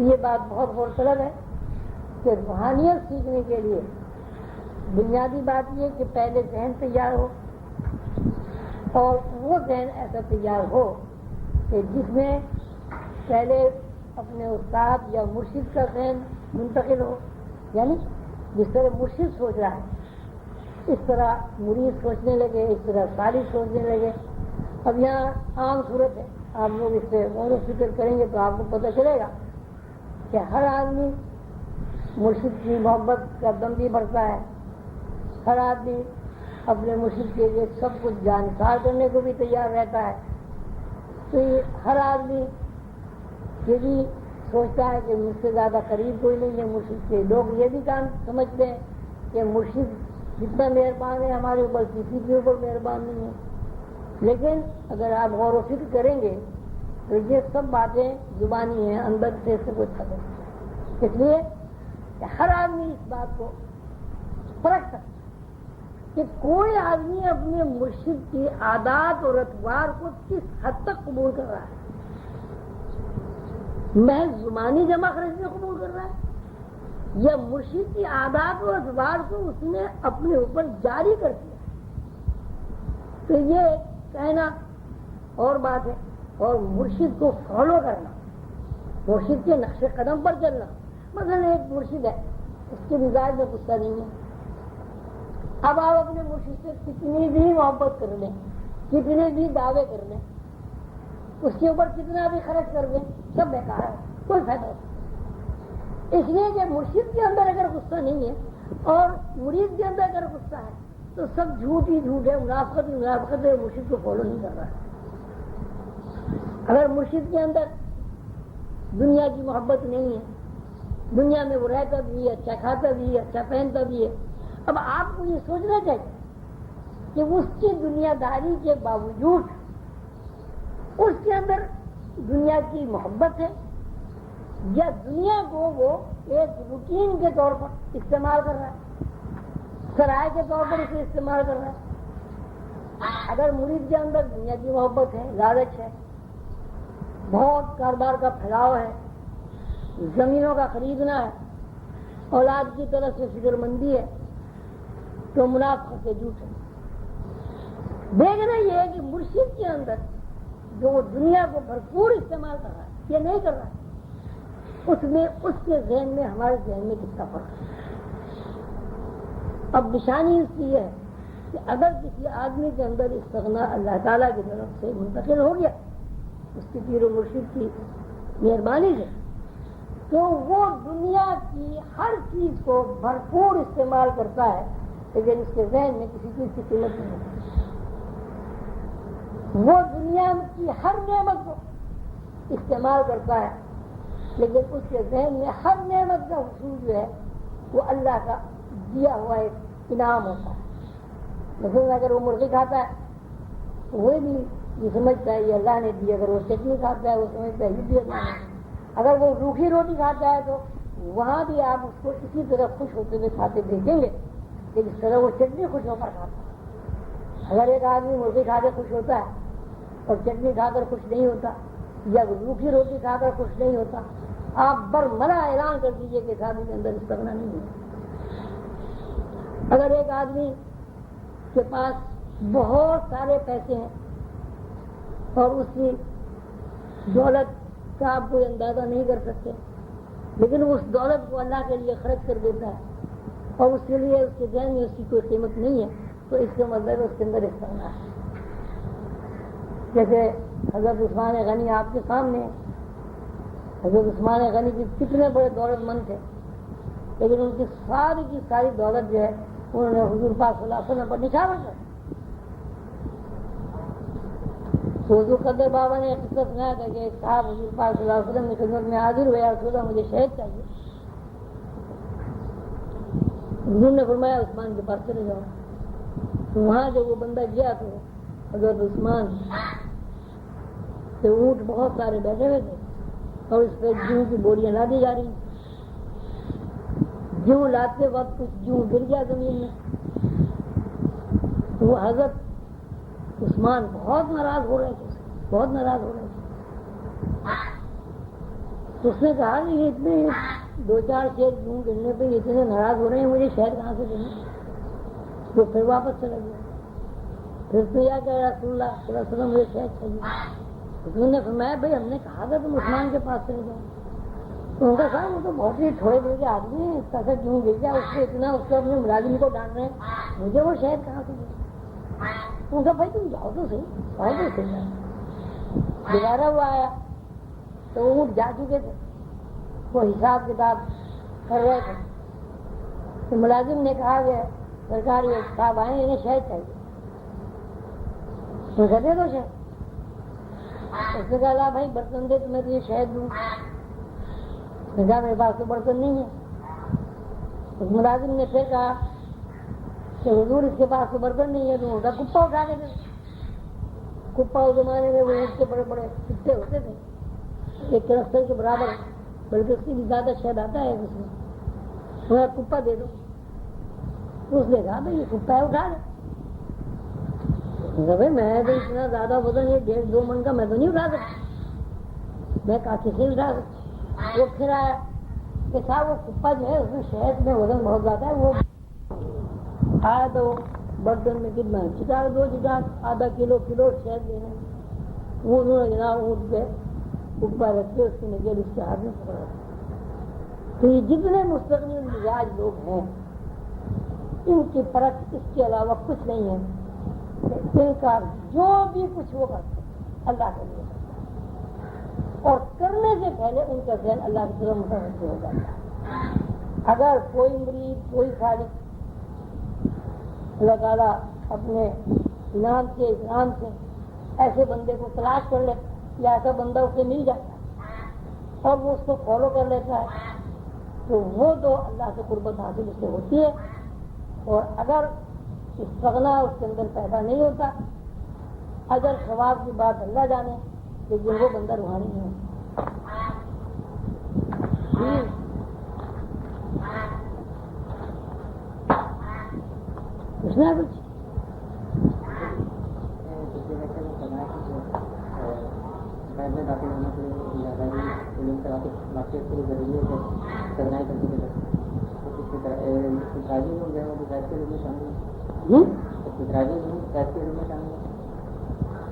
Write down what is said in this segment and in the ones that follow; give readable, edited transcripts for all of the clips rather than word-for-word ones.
یہ بات بہت غور طلب ہے کہ روحانیت سیکھنے کے لیے بنیادی بات یہ کہ پہلے ذہن تیار ہو، اور وہ ذہن ایسا تیار ہو کہ جس میں پہلے اپنے استاد یا مرشد کا ذہن منتقل ہو، یعنی جس طرح مرشد سوچ رہا ہے اس طرح مرید سوچنے لگے، اس طرح سالک سوچنے لگے. اب یہاں عام صورت ہے، آپ لوگ اس سے غور و فکر کریں گے تو آپ کو پتہ چلے گا کہ ہر آدمی مرشد کی محبت کا دم بھی بھرتا ہے، ہر آدمی اپنے مرشد کے لیے سب کچھ جانکار کرنے کو بھی تیار رہتا ہے. تو یہ ہر آدمی یہ بھی سوچتا ہے کہ مجھ سے زیادہ قریب کوئی نہیں ہے مرشد کے. لوگ یہ بھی کام سمجھتے ہیں کہ مرشد جتنا مہربان ہے ہمارے اوپر کسی کے اوپر مہربان نہیں ہے. لیکن اگر آپ غور و فکر کریں گے تو یہ سب باتیں زبانی ہیں، اندر سے کچھ ختم ہے. اس لیے کہ ہر آدمی اس بات کو پرکھ سکتا ہے کہ کوئی آدمی اپنے مرشد کی عادات اور اطوار کو کس حد تک قبول کر رہا ہے. محض زبانی جمع خرچ میں قبول کر رہا ہے یا مرشد کی عادات و اطوار کو اس نے اپنے اوپر جاری کر دیا. تو یہ کہنا اور بات ہے، اور مرشد کو فالو کرنا، مرشد کے نقش قدم پر چلنا. مثلا ایک مرشد ہے، اس کے مزاج میں غصہ نہیں ہے. اب آپ اپنے مرشد سے کتنی بھی محبت کر لیں، کتنے بھی دعوے کر لیں، اس کے اوپر کتنا بھی خرچ کر دیں، سب بیکار ہے، کوئی فائدہ نہیں. اس لیے کہ مرشد کے اندر اگر غصہ نہیں ہے اور مرید کے اندر اگر غصہ ہے تو سب جھوٹ ہی جھوٹ ہے، منافقت ہی منافقت ہے، مرشد کو فالو نہیں کر رہا ہے. اگر مرشد کے اندر دنیا کی محبت نہیں ہے، دنیا میں وہ رہتا بھی ہے، اچھا کھاتا بھی ہے، اچھا پہنتا بھی ہے، اب آپ کو یہ سوچنا چاہیے کہ اس کی دنیا داری کے باوجود اس کے اندر دنیا کی محبت ہے یا دنیا کو وہ ایک روٹین کے طور پر استعمال کر رہا ہے، سرائے کے طور پر اسے استعمال کر رہا ہے. اگر مرید کے اندر دنیا کی محبت ہے، لالچ ہے، بہت کاروبار کا پھیلاؤ ہے، زمینوں کا خریدنا ہے، اولاد کی طرف سے فکر مندی ہے، تو منافقت سے جھوٹ ہے. دیکھنا یہ ہے کہ مرشد کے اندر جو وہ دنیا کو بھرپور استعمال کر رہا ہے یہ نہیں کر رہا ہے، اس میں اس کے ذہن میں ہمارے ذہن میں کتنا فرق ہے. اب نشانی اس کی یہ ہے کہ اگر کسی آدمی کے اندر استغنا اللہ تعالیٰ کی طرف سے منتقل ہو گیا اس کی پیر و مرشد کی مہربانی سے، تو وہ دنیا کی ہر چیز کو بھرپور استعمال کرتا ہے، لیکن اس کے ذہن میں کسی چیز کی قیمت نہیں ہوتی. وہ دنیا کی ہر نعمت کو استعمال کرتا ہے، لیکن اس کے ذہن میں ہر نعمت کا حصول جو ہے وہ اللہ کا دیا ہوا ایک انعام ہوتا ہے. مثلا اگر وہ مرغی کھاتا ہے تو وہ بھی یہ سمجھتا ہے یہ اللہ نے دی. اگر وہ چٹنی کھاتا ہے وہ سمجھتا ہے یہ بھی اللہ نے. اگر وہ روکھی روٹی کھاتا ہے تو وہاں بھی آپ اس کو اسی طرح خوش ہوتے ہوئے کھاتے دیکھیں گے کہ جس طرح وہ چٹنی خوش ہو کر کھاتا ہے. اگر ایک آدمی مرغی کھا کے خوش ہوتا ہے اور چٹنی کھا کر خوش نہیں ہوتا یا روکھی روٹی کھا کر خوش نہیں ہوتا، آپ برملا اعلان کر دیجئے کہ اس آدمی کے اندر استغنا نہیں ہے. اگر ایک آدمی کے پاس بہت سارے پیسے ہیں اور اس کی دولت کا آپ کوئی اندازہ نہیں کر سکتے، لیکن اس دولت کو اللہ کے لیے خرچ کر دیتا ہے اور اس کے لیے اس کے ذہن میں اس کی کوئی قیمت نہیں ہے، تو اس کا مطلب اس کے اندر استغنا ہے. جیسے حضرت عثمان غنی آپ کے سامنے، حضرت عثمان غنی کی کتنے بڑے دولت مند تھے، لیکن ان کی ساری دولت جو ہے انہوں نے حضور پاک صلی اللہ علیہ وسلم پر نچھاور کر. حضور قدر بابا نے قصہ سنایا تھا کہ ایک صاحب حضور پاک صلی اللہ علیہ وسلم کی خدمت میں حاضر ہوئے، رسول اللہ مجھے شہد چاہیے. حضور نے فرمایا عثمان کے پاس چلے جاؤ. تو وہاں جب وہ بندہ گیا تو حضرت عثمان سے اونٹ بہت سارے بیٹھے ہوئے تھے اور اس پہ جوں کی بوریاں لا دی جا رہی. جوں لاتے وقت کچھ جوں گر گیا زمین میں، تو وہ حضرت عثمان بہت ناراض ہو رہے تھے، بہت ناراض ہو رہے تھے. تو اس نے کہا کہ یہ اتنے 2-4 شیر یوں گرنے پہ اتنے ناراض ہو رہے ہیں، مجھے شہد کہاں سے دیں؟ تو پھر واپس چلا گیا. پھر تو یہ کہ رسول اللہ صلی اللہ علیہ وسلم مجھے شہد چاہیے. حضور نے فرمایا بھائی ہم نے کہا تھا تم عثمان کے پاس چلے جاؤ. تو ان کا کہا وہ تو بہت ہی تھوڑے دل کے آدمی ہیں، اس طرح سے کیوں گر جائے، اس کو اتنا اس کو اپنے ملازم کو ڈانٹ رہے ہیں، مجھے وہ شہد کہاں سے دے؟ ان کا بھائی تم جاؤ تو صحیح، آئے تو صحیح. دوبارہ وہ آیا تو وہ اونٹ جا چکے تھے، وہ حساب کتاب کر رہے تھے. تو ملازم نے کہا کہ سرکار یہ صاحب آئے انہیں شہد چاہیے. تو کہتے تو شہد. اس نے کہا بھائی برتن دے تو میں تجھے شہد دوں. اس نے کہا میرے پاس تو برتن نہیں ہے. اس ملازم نے پھر کہا کہ حضور اس کے پاس تو برتن نہیں ہے، تو ان کا کپا اٹھا کے دے. کپا اس زمانے میں وہ اونٹ کے بڑے بڑے کتے ہوتے تھے، ایک کرسٹر کے برابر، بلکہ اس کی بھی زیادہ شہد آتا ہے اس میں. کپا دے دو. اس نے کہا بھائی یہ کپا ہے اٹھا دے. بھائی میں تو اتنا زیادہ وزن یہ 1.5-2 من کا میں تو نہیں اٹھا سکتا، میں کاچی سے اٹھا سکتا. وہ پھر آیا کہ صاحب وہ کپا جو ہے اس میں شہد میں وزن بہت زیادہ ہے. وہ آیا تو برتن میں کتنا چٹاک 2 چٹاک آدھا کلو شہد دینا. وہ انہوں نے جناب اونٹ پہ کپا رکھ کے اس کے نکل اس کے ہاتھ میں پکڑا. تو یہ جتنے مستقل مزاج لوگ ہیں ان کی پرکھ اس کے علاوہ کچھ نہیں ہے. دل کا جو بھی کچھ وہ کرتے اللہ کے لیے اور کرنے سے پہلے ان کا ذہن اللہ کی طرف متوجہ ہو جاتا ہے. اگر کوئی مریض کوئی خالق اللہ تعالیٰ اپنے انعام سے اکرام سے ایسے بندے کو تلاش کر لے یا ایسا بندہ اسے مل جاتا ہے اور وہ اس کو فالو کر لیتا ہے تو وہ تو اللہ سے قربت حاصل اس سے ہوتی ہے. اور اگر استغنا اس کے اندر پیدا نہیں ہوتا، اگر ثواب کی بات اللہ جانے، لیکن وہ بندہ روحانی نہیں ہوتا. کچھ نہ کچھ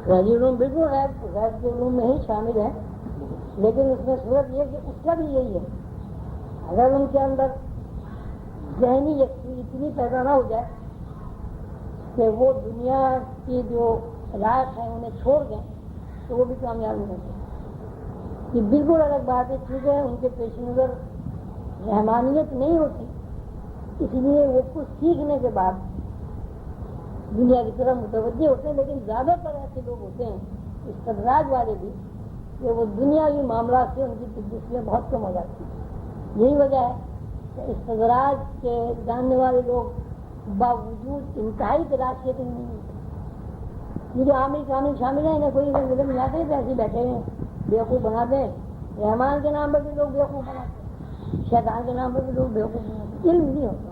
راجی علوم بالکل غیر کے علوم میں ہی شامل ہے، لیکن اس میں صورت یہ کہ اس کا بھی یہی ہے. اگر ان کے اندر ذہنی یکسوئی اتنی پیدا نہ ہو جائے کہ وہ دنیا کی جو علاق ہے انہیں چھوڑ دیں تو وہ بھی کامیاب نہیں ہوتے. یہ بالکل الگ بات ہے، چیزیں ان کے پیش نظر رحمانیت نہیں ہوتی، اس لیے وہ کچھ سیکھنے کے بعد دنیا کی طرف متوجہ ہوتے ہیں. لیکن زیادہ تر ایسے لوگ ہوتے ہیں استدراج والے بھی کہ وہ دنیاوی معاملات سے ان کی دلچسپیاں بہت کم ہو جاتی ہیں. یہی وجہ ہے کہ استدراج کے جاننے والے لوگ باوجود انتہائی تلاشی نہیں ہوتے. یہ جو عامل قانون شامل ہیں انہیں کوئی علم نہیں آتے، ایسے بیٹھے ہیں بیوقوف بناتے ہیں. رحمان کے نام پر بھی لوگ بیوقوف بناتے ہیں، شیطان کے نام پر بھی لوگ بیوقوف بناتے ہیں. علم نہیں ہوتا.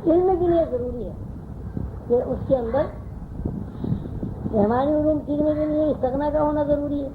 علم کے لیے ضروری ہے کہ اس کے اندر رحمانی علوم سیکھنے کے لیے استغنا کا ہونا ضروری ہے.